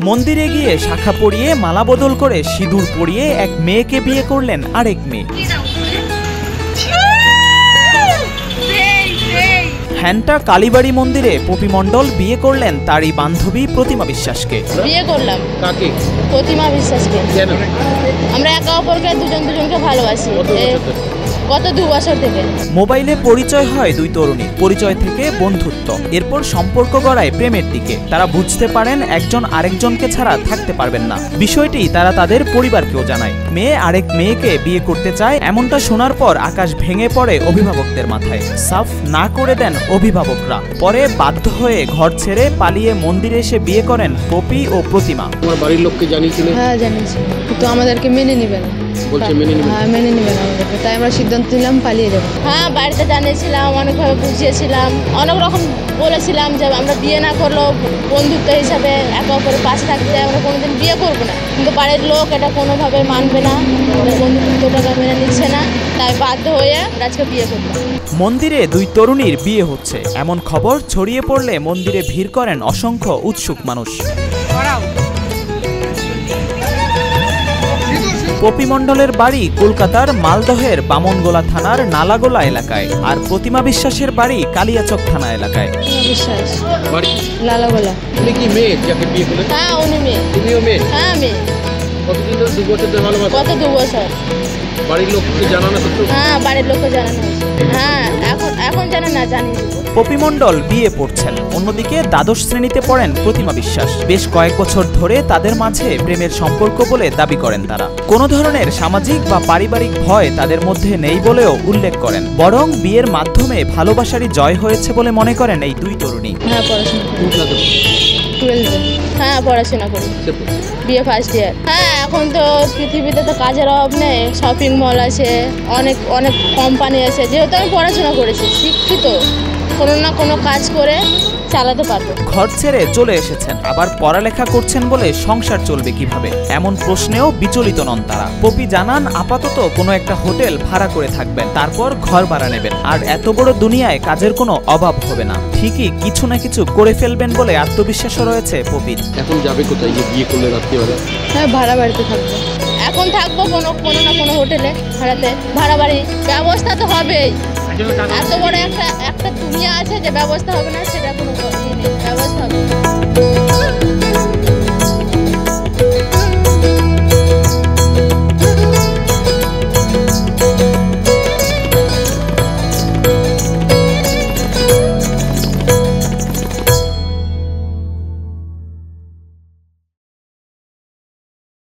মন্দিরে গিয়ে শাখা পরিয়ে মালা বদল করে সিঁদুর পরিয়ে এক মেয়েকে বিয়ে করলেন আরেক মেয়ে। হ্যান্টা কালীবাড়ি মন্দিরে পপি মণ্ডল বিয়ে করলেন তারই বান্ধবী প্রতিমা বিশ্বাসকে। বিয়ে করলাম কাকে? প্রতিমা বিশ্বাসকে। কেন? আমরা একে অপরকে দুজনকে ভালোবাসি গত 2 বছর থেকে। মোবাইলে পরিচয় হয় দুই তরুণীর, পরিচয় থেকে বন্ধুত্ব, এরপর সম্পর্ক গড়ায় প্রেমের দিকে। তারা বুঝতে পারেন একজন আরেকজনকে ছাড়া থাকতে পারবেন না। বিষয়টি তারা তাদের পরিবারকেও জানায়। মেয়ে আরেক মেয়েকে বিয়ে করতে চায়, এমনটা শোনার পর আকাশ ভেঙে পড়ে অভিভাবকদের মাথায়। সাফ না করে দেন অভিভাবকরা। পরে বাধ্য হয়ে ঘর ছেড়ে পালিয়ে মন্দিরে এসে বিয়ে করেন পপি ও প্রতিমা। তোমার বাড়ির লোককে জানিয়েছিলেন? হ্যাঁ জানিয়েছি, কিন্তু আমাদেরকে মেনে নেবে না। বলছে মেনে নেবে? হ্যাঁ মেনে নেবে না আমাদেরকে, তাই আমরা সিদ্ধান্ত নিলাম পালিয়ে যাবো। হ্যাঁ বাড়িতে জানিয়েছিলাম, অনেকভাবে বুঝিয়েছিলাম, অনেক রকম বলেছিলাম যে আমরা বিয়ে না করলেও বন্ধুত্ব হিসাবে একে অপরের পাশে থাকতে আমরা কোনোদিন বিয়ে করবো না। কিন্তু বাড়ির লোক এটা কোনোভাবে মানবে না, বন্ধুত্বটাকে মেনে নিচ্ছে না, তাই বাধ্য হয়ে আজকে বিয়ে করলাম। মন্দিরে দুই তরুণীর বিয়ে হচ্ছে এমন খবর ছড়িয়ে পড়লে মন্দিরে ভিড় করেন অসংখ্য উৎসুক মানুষ। পপি মণ্ডলের বাড়ি কলকাতার মালদহের বামনগোলা থানার নালাগোলা এলাকায়, আর প্রতিমা বিশ্বাসের বাড়ি কালিয়াচক থানা এলাকায়। হ্যাঁ উনি মেয়ে। হ্যাঁ মেয়ে। কতদিন ধরে? 2 বছর ধরে ভালোবাসা? গত 2 বছর। বাড়ির লোককে জানানো হতো? হ্যাঁ বাড়ির লোককে জানানো হয়েছে। হ্যাঁ এখন জানে না, জানি। পপি মণ্ডল বিয়ে পড়ছেন, অন্যদিকে দ্বাদশ শ্রেণীতে পড়েন প্রতিমা বিশ্বাস। বেশ কয়েক বছর ধরে তাদের মাঝে প্রেমের সম্পর্ক বলে দাবি করেন তারা। কোনো ধরনের সামাজিক বা পারিবারিক ভয় তাদের মধ্যে নেই বলেও উল্লেখ করেন, বরং বিয়ের মাধ্যমে ভালোবাসারই জয় হয়েছে বলে মনে করেন এই দুই তরুণী। হ্যাঁ পড়াশোনা করি। 12 হ্যাঁ পড়াশোনা করি, বিএ ফার্স্ট ইয়ার। হ্যাঁ এখন তো পৃথিবীতে তো কাজের অভাব নেই, শপিং মল আছে, অনেক কোম্পানি আছে। যেহেতু আমি পড়াশোনা করেছি, শিক্ষিত, কোনো না কোনো কাজ করে চালাতে পারবো। ঘর ছেড়ে চলে এসেছেন, আবার পড়ালেখা করছেন বলে সংসার চলবে কিভাবে, এমন প্রশ্নেও বিচলিত নন তারা। পপি জানান আপাতত কোনো একটা হোটেল ভাড়া করে থাকবেন, তারপর ঘর ভাড়া নেবেন, আর এত বড় দুনিয়ায় কাজের কোনো অভাব হবে না। ঠিকই কিছু না কিছু করে ফেলবেন বলে আত্মবিশ্বাসও রয়েছে পপির। এখন যাবে কোথায়? যে বিয়ে করলে রাত্রিবেলা? হ্যাঁ ভাড়া বাড়িতে থাকবো। এখন থাকবো কোনো না কোনো হোটেলে, ভাড়া বাড়ি ব্যবস্থা তো হবেই। এত বড় একটা দুনিয়া আছে যে ব্যবস্থা হবে না, সেটা কোনো ব্যবস্থা হবে।